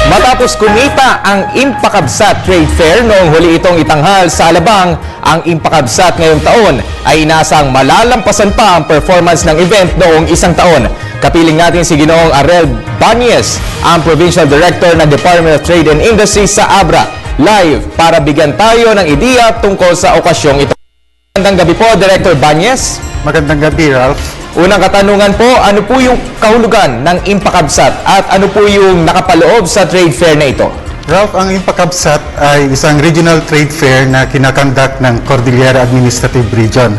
Matapos kumita ang Impakabsat Trade Fair noong huli itong itanghal sa Alabang, ang Impakabsat ngayong taon ay inasang malalampasan pa ang performance ng event noong isang taon. Kapiling natin si Ginoong Arel Banyes, ang Provincial Director ng Department of Trade and Industry sa Abra, live para bigyan tayo ng ideya tungkol sa okasyong ito. Magandang gabi po, Director Banyes. Magandang gabi, Ralph. Unang katanungan po, ano po yung kahulugan ng Impakabsat at ano po yung nakapaloob sa trade fair na ito? Ralph, ang Impakabsat ay isang regional trade fair na kinakandak ng Cordillera Administrative Region.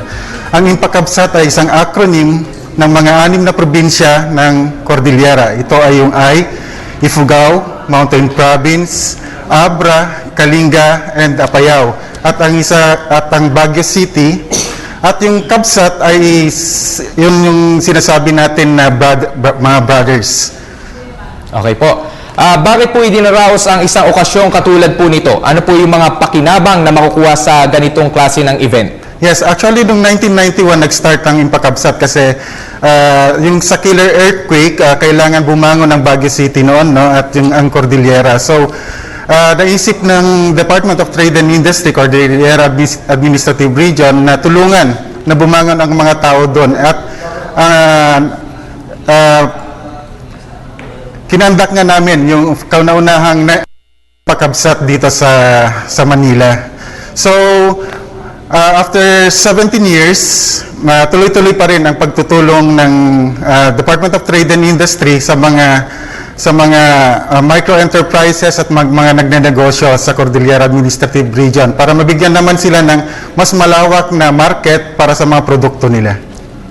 Ang Impakabsat ay isang acronym ng mga 6 na probinsya ng Cordillera. Ito ay yung Ifugao, Mountain Province, Abra, Kalinga, and Apayao. At ang Baguio City. At yung Kabsat ay yun yung sinasabi natin na mga brothers. Okay po. Bakit po idinaraos ang isang okasyong katulad po nito? Ano po yung mga pakinabang na makukuha sa ganitong klase ng event? Yes, actually noong 1991 nag-start ang Impakabsat kasi yung sa killer earthquake, kailangan bumangon ng Baguio City noon, no? At yung ang Cordillera. So, naisip ng Department of Trade and Industry, Cordillera Administrative Region, na tulungan na bumangon ang mga tao doon. At kinandak nga namin yung kauna-unahang Impakabsat dito sa Manila. So, after 17 years, tuloy-tuloy pa rin ang pagtutulong ng Department of Trade and Industry sa mga micro-enterprises at mga nagnenegosyo sa Cordillera Administrative Region para mabigyan naman sila ng mas malawak na market para sa mga produkto nila.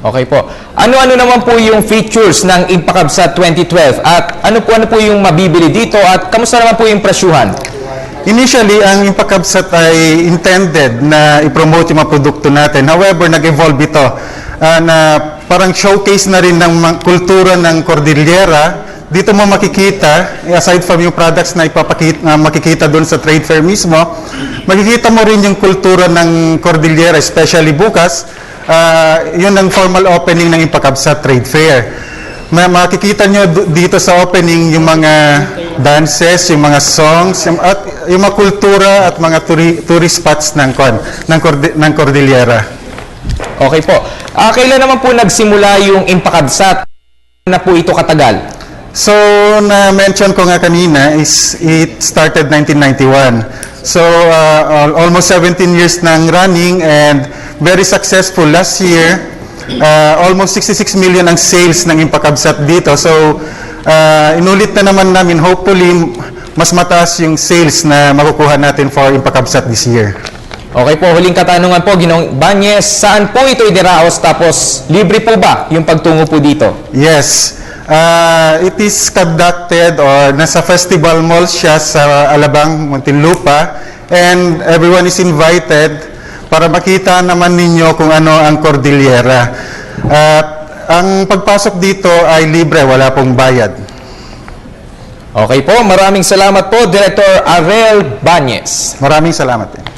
Okay po. Ano-ano naman po yung features ng Impakabsat 2012 at ano po yung mabibili dito at kamusta naman po yung presyuhan? Initially, ang Impakabsat ay intended na i-promote yung mga produkto natin. However, nag-evolve ito na parang showcase na rin ng kultura ng Cordillera. Dito mo makikita, aside from yung products na makikita doon sa trade fair mismo, makikita mo rin yung kultura ng Cordillera, especially bukas. Yun ang formal opening ng Impakabsat Trade Fair. Makikita nyo dito sa opening yung mga dances, yung mga songs, at yung mga kultura at mga tourist spots ng Cordillera. Okay po. Kailan naman po nagsimula yung Impakabsat? Na po ito katagal? So, na-mention ko nga kanina is it started 1991. So, almost 17 years nang running and very successful. Last year, almost 66 million ang sales ng Impakabsat dito. So, inulit na naman namin, hopefully, mas mataas yung sales na makukuha natin for Impakabsat this year. Okay po, huling katanungan po, Ginoong Banyes, saan po ito idiraos tapos libre po ba yung pagtungo po dito? Yes. It is conducted or nasa festival mall siya sa Alabang, Muntinlupa, and everyone is invited para makita naman ninyo kung ano ang Cordillera. Ang pagpasok dito ay libre, wala pong bayad. Okay po, maraming salamat po, Director Arel Banyes. Maraming salamat.